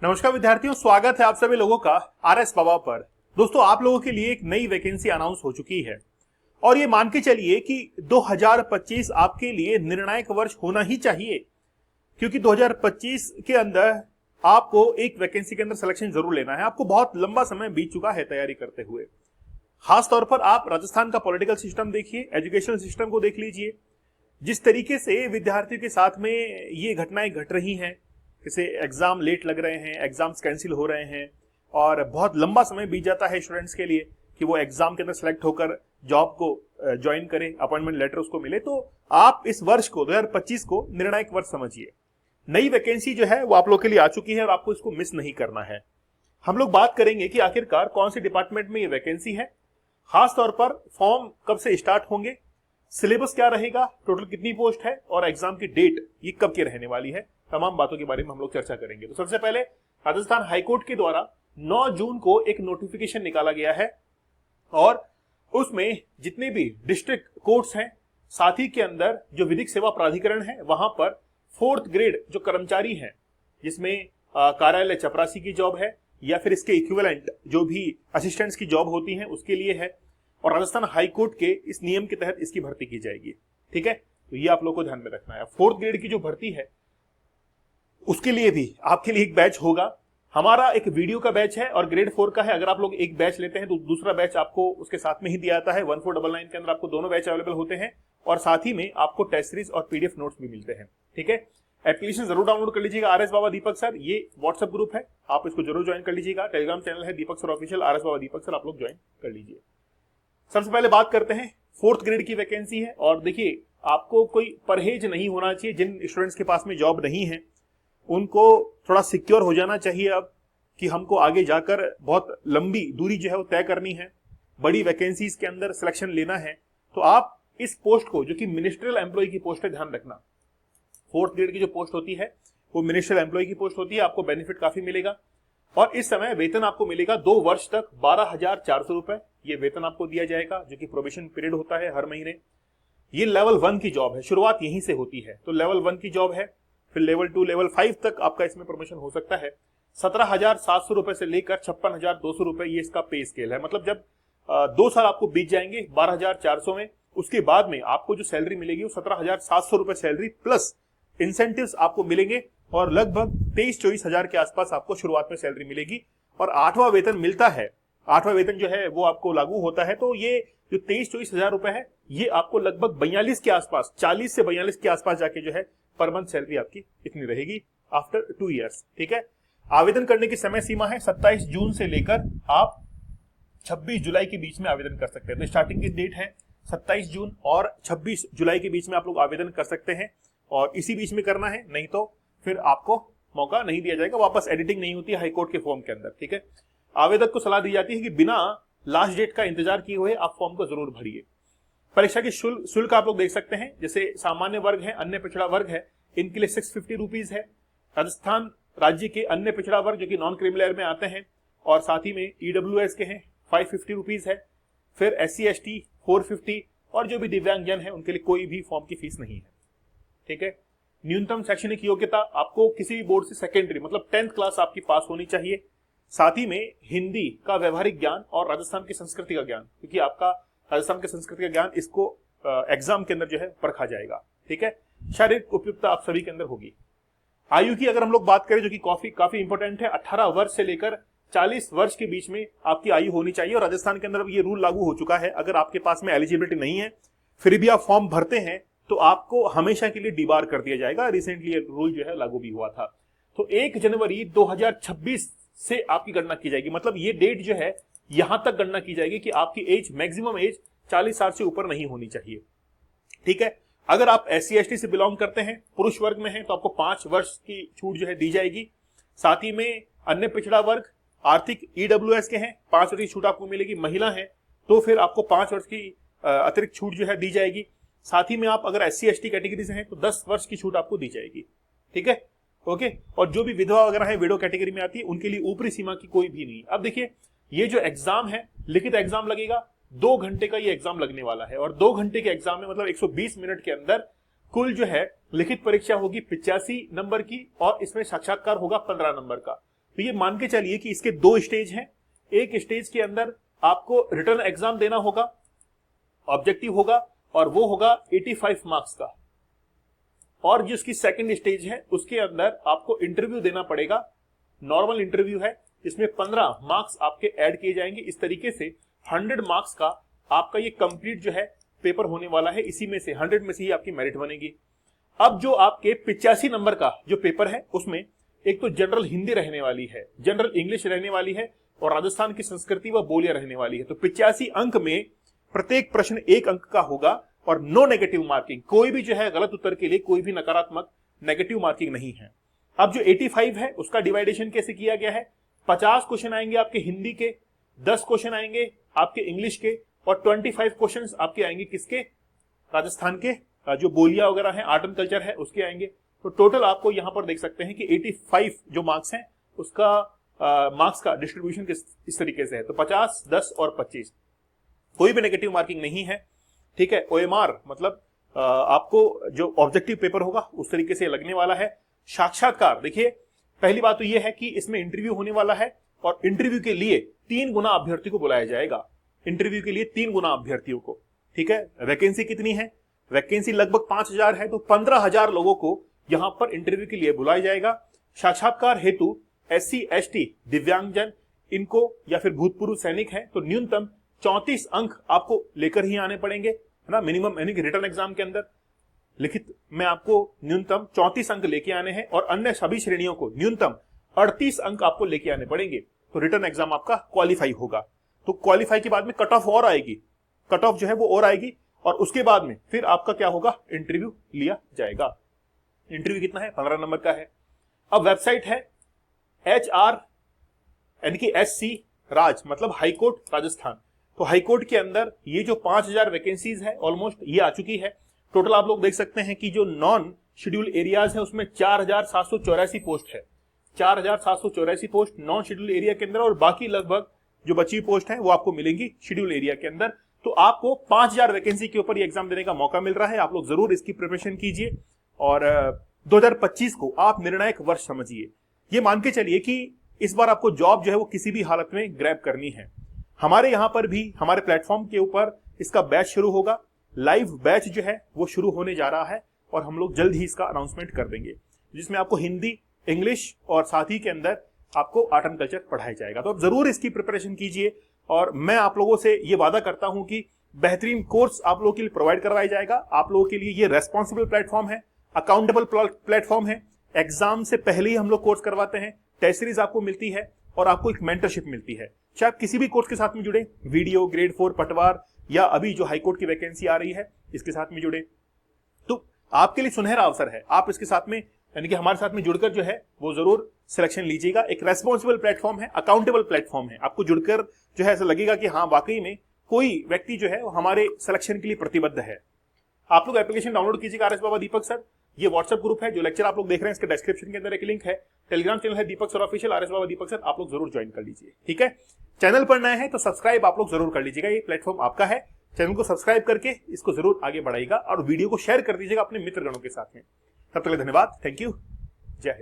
नमस्कार विद्यार्थियों, स्वागत है आप सभी लोगों का आरएस बाबा पर। दोस्तों, आप लोगों के लिए एक नई वैकेंसी अनाउंस हो चुकी है और ये मान के चलिए कि 2025 आपके लिए निर्णायक वर्ष होना ही चाहिए, क्योंकि 2025 के अंदर आपको एक वैकेंसी के अंदर सिलेक्शन जरूर लेना है। आपको बहुत लंबा समय बीत चुका है तैयारी करते हुए। खास तौर पर आप राजस्थान का पॉलिटिकल सिस्टम देखिए, एजुकेशन सिस्टम को देख लीजिए। जिस तरीके से विद्यार्थियों के साथ में ये घटनाएं घट रही हैं, जैसे एग्जाम लेट लग रहे हैं, एग्जाम्स कैंसिल हो रहे हैं और बहुत लंबा समय बीत जाता है स्टूडेंट्स के लिए कि वो एग्जाम के अंदर सेलेक्ट होकर जॉब को ज्वाइन करें, अपॉइंटमेंट लेटर उसको मिले। तो आप इस वर्ष को 2025 को निर्णायक वर्ष समझिए। नई वैकेंसी जो है वो आप लोग के लिए आ चुकी है और आपको इसको मिस नहीं करना है। हम लोग बात करेंगे कि आखिरकार कौन से डिपार्टमेंट में ये वैकेंसी है, खास तौर पर फॉर्म कब से स्टार्ट होंगे, सिलेबस क्या रहेगा, टोटल कितनी पोस्ट है और एग्जाम की डेट ये कब की रहने वाली है। तमाम बातों के बारे में हम लोग चर्चा करेंगे। तो सबसे पहले राजस्थान हाईकोर्ट के द्वारा 9 जून को एक नोटिफिकेशन निकाला गया है और उसमें जितने भी डिस्ट्रिक्ट कोर्ट्स हैं, साथ ही के अंदर जो विधिक सेवा प्राधिकरण है, वहां पर 4th ग्रेड जो कर्मचारी हैं, जिसमें कार्यालय चपरासी की जॉब है या फिर इसके इक्विवेलेंट जो भी असिस्टेंट्स की जॉब होती है उसके लिए है, और राजस्थान हाईकोर्ट के इस नियम के तहत इसकी भर्ती की जाएगी। ठीक है, तो ये आप लोग को ध्यान में रखना है। 4th ग्रेड की जो भर्ती है उसके लिए भी आपके लिए एक बैच होगा। हमारा एक वीडियो का बैच है और ग्रेड 4 का है। अगर आप लोग एक बैच लेते हैं तो दूसरा बैच आपको उसके साथ में ही दिया जाता है। 1499 के अंदर आपको दोनों बैच अवेलेबल होते हैं और साथ ही में आपको टेस्ट सीरीज और पीडीएफ नोट्स भी मिलते हैं। ठीक है, एप्लीकेशन जरूर डाउनलोड कर लीजिएगा। आरएस बाबा दीपक सर, ये व्हाट्सएप ग्रुप है, आप इसको जरूर ज्वाइन कर लीजिएगा। टेलीग्राम चैनल है दीपक सर ऑफिशियल, आरएस बाबा दीपक सर, आप लोग ज्वाइन कर लीजिए। सबसे पहले बात करते हैं 4th ग्रेड की वैकेंसी है। और देखिए, आपको कोई परहेज नहीं होना चाहिए। जिन स्टूडेंट्स के पास में जॉब नहीं है उनको थोड़ा सिक्योर हो जाना चाहिए अब कि हमको आगे जाकर बहुत लंबी दूरी जो है वो तय करनी है, बड़ी वैकेंसीज के अंदर सिलेक्शन लेना है। तो आप इस पोस्ट को, जो कि मिनिस्ट्रियल एम्प्लॉय की पोस्ट है, ध्यान रखना। 4th ग्रेड की जो पोस्ट होती है वो मिनिस्ट्रियल एम्प्लॉय की पोस्ट होती है। आपको बेनिफिट काफी मिलेगा और इस समय वेतन आपको मिलेगा 2 वर्ष तक 12,400 रुपए ये वेतन आपको दिया जाएगा, जो कि प्रोबेशन पीरियड होता है हर महीने। ये लेवल 1 की जॉब है, शुरुआत यहीं से होती है। तो लेवल 1 की जॉब है, फिर लेवल 2 लेवल 5 तक आपका इसमें प्रमोशन हो सकता है। 17,700 रुपए से लेकर 56,200 रुपए ये इसका पे स्केल है। मतलब जब 2 साल आपको बीत जाएंगे 12,400 में, उसके बाद में आपको जो सैलरी मिलेगी वो 17,700 रुपए सैलरी प्लस इंसेंटिव्स आपको मिलेंगे और लगभग 23-24 हजार के आसपास आपको शुरुआत में सैलरी मिलेगी। और 8वां वेतन मिलता है, 8वां वेतन जो है वो आपको लागू होता है। तो ये जो 23-24 हजार रुपए है ये आपको लगभग 42 के आसपास, 40 से 42 के आसपास जाके जो है पर मंथ सैलरी आपकी इतनी रहेगी आफ्टर 2 इयर्स। ठीक है, आवेदन करने की समय सीमा है 27 जून से लेकर आप 26 जुलाई के बीच में आवेदन कर सकते हैं। तो स्टार्टिंग की डेट है 27 जून और 26 जुलाई के बीच में आप लोग आवेदन कर सकते हैं और इसी बीच में करना है, नहीं तो फिर आपको मौका नहीं दिया जाएगा, वापस एडिटिंग नहीं होती है हाईकोर्ट के फॉर्म के अंदर। ठीक है, आवेदक को सलाह दी जाती है कि बिना लास्ट डेट का इंतजार किए हुए आप फॉर्म को जरूर भरिए। परीक्षा की शुल्क आप लोग देख सकते हैं, जैसे सामान्य वर्ग है, अन्य पिछड़ा वर्ग है, इनके लिए 650 रुपीज है। राजस्थान राज्य के अन्य पिछड़ा वर्ग जो कि नॉन क्रिमिनल में आते हैं और साथ ही में ईडब्ल्यूएस के हैं 550 रुपीज है। फिर SC ST 450 और जो भी दिव्यांगजन है उनके लिए कोई भी फॉर्म की फीस नहीं है। ठीक है, न्यूनतम शैक्षणिक योग्यता आपको किसी भी बोर्ड से सेकेंडरी मतलब 10th क्लास आपकी पास होनी चाहिए। साथ ही में हिंदी का व्यवहारिक ज्ञान और राजस्थान की संस्कृति का ज्ञान, क्योंकि आपका राजस्थान की संस्कृति का ज्ञान इसको एग्जाम के अंदर जो है परखा जाएगा। ठीक है, शारीरिक उपयुक्तता आप सभी के अंदर होगी। आयु की अगर हम लोग बात करें, जो कि काफी इंपॉर्टेंट है, 18 वर्ष से लेकर 40 वर्ष के बीच में आपकी आयु होनी चाहिए। और राजस्थान के अंदर ये रूल लागू हो चुका है, अगर आपके पास में एलिजिबिलिटी नहीं है फिर भी आप फॉर्म भरते हैं तो आपको हमेशा के लिए डिबार कर दिया जाएगा। रिसेंटली ये रूल जो है लागू भी हुआ था। तो 1 जनवरी 2026 से आपकी गणना की जाएगी। मतलब ये डेट जो है यहां तक गणना की जाएगी कि आपकी एज, मैक्सिमम एज 40 साल से ऊपर नहीं होनी चाहिए। ठीक है, अगर आप SC ST से बिलोंग करते हैं, पुरुष वर्ग में हैं, तो आपको 5 वर्ष की छूट जो है दी जाएगी। साथ ही में अन्य पिछड़ा वर्ग, आर्थिक EWS के हैं, 5 वर्ष की छूट आपको मिलेगी। महिला है तो फिर आपको 5 वर्ष की अतिरिक्त छूट जो है दी जाएगी। साथ ही में आप अगर SC ST कैटेगरी से हैं तो 10 वर्ष की छूट आपको दी जाएगी। ठीक है, ओके। और जो भी विधवा वगैरह है, विडो कैटेगरी में आती है, उनके लिए ऊपरी सीमा की कोई भी नहीं। अब देखिए, ये जो एग्जाम है, लिखित एग्जाम लगेगा, 2 घंटे का ये एग्जाम लगने वाला है। और 2 घंटे के एग्जाम में मतलब 120 मिनट के अंदर कुल जो है लिखित परीक्षा होगी 85 नंबर की और इसमें साक्षात्कार होगा 15 नंबर का। तो ये मान के चलिए कि इसके 2 स्टेज हैं। एक स्टेज के अंदर आपको रिटर्न एग्जाम देना होगा, ऑब्जेक्टिव होगा, और वो होगा 85 मार्क्स का। और जिसकी सेकंड स्टेज है उसके अंदर आपको इंटरव्यू देना पड़ेगा, नॉर्मल इंटरव्यू है, इसमें 15 मार्क्स आपके ऐड किए जाएंगे। इस तरीके से 100 मार्क्स का आपका ये कंप्लीट जो है पेपर होने वाला है। इसी में से 100 में से ही आपकी मेरिट बनेगी। अब जो आपके 85 नंबर का जो पेपर है उसमें एक तो जनरल हिंदी रहने वाली है, जनरल इंग्लिश रहने वाली है, और राजस्थान की संस्कृति व बोलियां रहने वाली है। तो 85 अंक में प्रत्येक प्रश्न 1 अंक का होगा और नो नेगेटिव मार्किंग। कोई भी जो है गलत उत्तर के लिए कोई भी नकारात्मक नेगेटिव मार्किंग नहीं है। अब जो 85 है उसका डिवाइडेशन कैसे किया गया है, 50 क्वेश्चन आएंगे आपके हिंदी के, 10 क्वेश्चन आएंगे आपके इंग्लिश के, और 25 क्वेश्चन आपके आएंगे किसके, राजस्थान के जो बोलियां वगैरह है, आर्ट एंड कल्चर है, उसके आएंगे। तो टोटल आपको यहां पर देख सकते हैं कि 85 जो मार्क्स हैं उसका मार्क्स का डिस्ट्रीब्यूशन इस तरीके से है। तो 50, 10 और 25, कोई भी नेगेटिव मार्किंग नहीं है। ठीक है, ओएमआर मतलब आपको जो ऑब्जेक्टिव पेपर होगा उस तरीके से लगने वाला है। साक्षात्कार, देखिए पहली बात तो यह है कि इसमें इंटरव्यू होने वाला है और इंटरव्यू के लिए 3 गुना अभ्यर्थी को बुलाया जाएगा। इंटरव्यू के लिए 3 गुना अभ्यर्थियों को। ठीक है, वैकेंसी कितनी है, वैकेंसी लगभग 5000 है, तो 15000 लोगों को यहां पर इंटरव्यू के लिए बुलाया जाएगा। साक्षात्कार हेतु SC ST दिव्यांगजन इनको या फिर भूतपूर्व सैनिक है तो न्यूनतम 34 अंक आपको लेकर ही आने पड़ेंगे, है ना। मिनिमम यानी कि रिटर्न एग्जाम के अंदर लिखित में आपको न्यूनतम 34 अंक लेके आने हैं, और अन्य सभी श्रेणियों को न्यूनतम 38 अंक आपको लेके आने पड़ेंगे। तो रिटर्न एग्जाम आपका क्वालिफाई होगा। तो क्वालिफाई के बाद में कट ऑफ और आएगी, कट ऑफ जो है वो और आएगी, और उसके बाद में फिर आपका क्या होगा, इंटरव्यू लिया जाएगा। इंटरव्यू कितना है, 15 नंबर का है। अब वेबसाइट है HR यानी कि SC राज मतलब हाईकोर्ट राजस्थान। तो हाईकोर्ट के अंदर ये जो 5000 वैकेंसीज है ऑलमोस्ट ये आ चुकी है। टोटल आप लोग देख सकते हैं कि जो नॉन शेड्यूल एरियाज है उसमें 4784 पोस्ट है, 4784 पोस्ट नॉन शेड्यूल एरिया के अंदर, और बाकी लगभग जो बची पोस्ट है वो आपको मिलेंगी शेड्यूल एरिया के अंदर। तो आपको 5000 वैकेंसी के ऊपर ये एग्जाम देने का मौका मिल रहा है। आप लोग जरूर इसकी प्रिपरेशन कीजिए, और 2025 को आप निर्णायक वर्ष समझिए। ये मान के चलिए कि इस बार आपको जॉब जो है वो किसी भी हालत में ग्रैब करनी है। हमारे यहां पर भी हमारे प्लेटफॉर्म के ऊपर इसका बैच शुरू होगा, लाइव बैच जो है वो शुरू होने जा रहा है, और हम लोग जल्द ही इसका अनाउंसमेंट कर देंगे, जिसमें आपको हिंदी, इंग्लिश और साथ ही के अंदर आपको आर्ट एंड कल्चर पढ़ाया जाएगा। तो आप जरूर इसकी प्रिपरेशन कीजिए, और मैं आप लोगों से ये वादा करता हूं कि बेहतरीन कोर्स आप लोगों के लिए प्रोवाइड करवाया जाएगा। आप लोगों के लिए ये रेस्पॉन्सिबल प्लेटफॉर्म है, अकाउंटेबल प्लेटफॉर्म है। एग्जाम से पहले ही हम लोग कोर्स करवाते हैं, टेस्ट सीरीज आपको मिलती है, और आपको एक मेंटरशिप मिलती है। चाहे आप किसी भी कोर्स के साथ में जुड़े, वीडियो, ग्रेड 4 पटवार, या अभी जो हाईकोर्ट की वैकेंसी आ रही है इसके साथ में जुड़े, तो आपके लिए सुनहरा अवसर है। आप इसके साथ में यानी कि हमारे साथ में जुड़कर जो है वो जरूर सिलेक्शन लीजिएगा। एक रेस्पॉन्सिबल प्लेटफॉर्म है, अकाउंटेबल प्लेटफॉर्म है। आपको जुड़कर जो है ऐसा लगेगा कि हाँ वाकई में कोई व्यक्ति जो है वो हमारे सिलेक्शन के लिए प्रतिबद्ध है। आप लोग एप्लीकेशन डाउनलोड कीजिएगा RS बाबा दीपक सर। ये व्हाट्सएप ग्रुप है, जो लेक्चर आप लोग देख रहे हैं इसके डिस्क्रिप्शन के अंदर एक लिंक है। टेलीग्राम चैनल है दीपक सर ऑफिशियल, RS बाबा दीपक सर, आप लोग जरूर ज्वाइन कर लीजिए। ठीक है, चैनल पर नए हैं तो सब्सक्राइब आप लोग जरूर कर लीजिएगा, ये प्लेटफॉर्म आपका है। चैनल को सब्सक्राइब करके इसको जरूर आगे बढ़ाइएगा, और वीडियो को शेयर कर दीजिएगा अपने मित्रगणों के साथ में। तब तक के लिए धन्यवाद, थैंक यू, जय हिंद।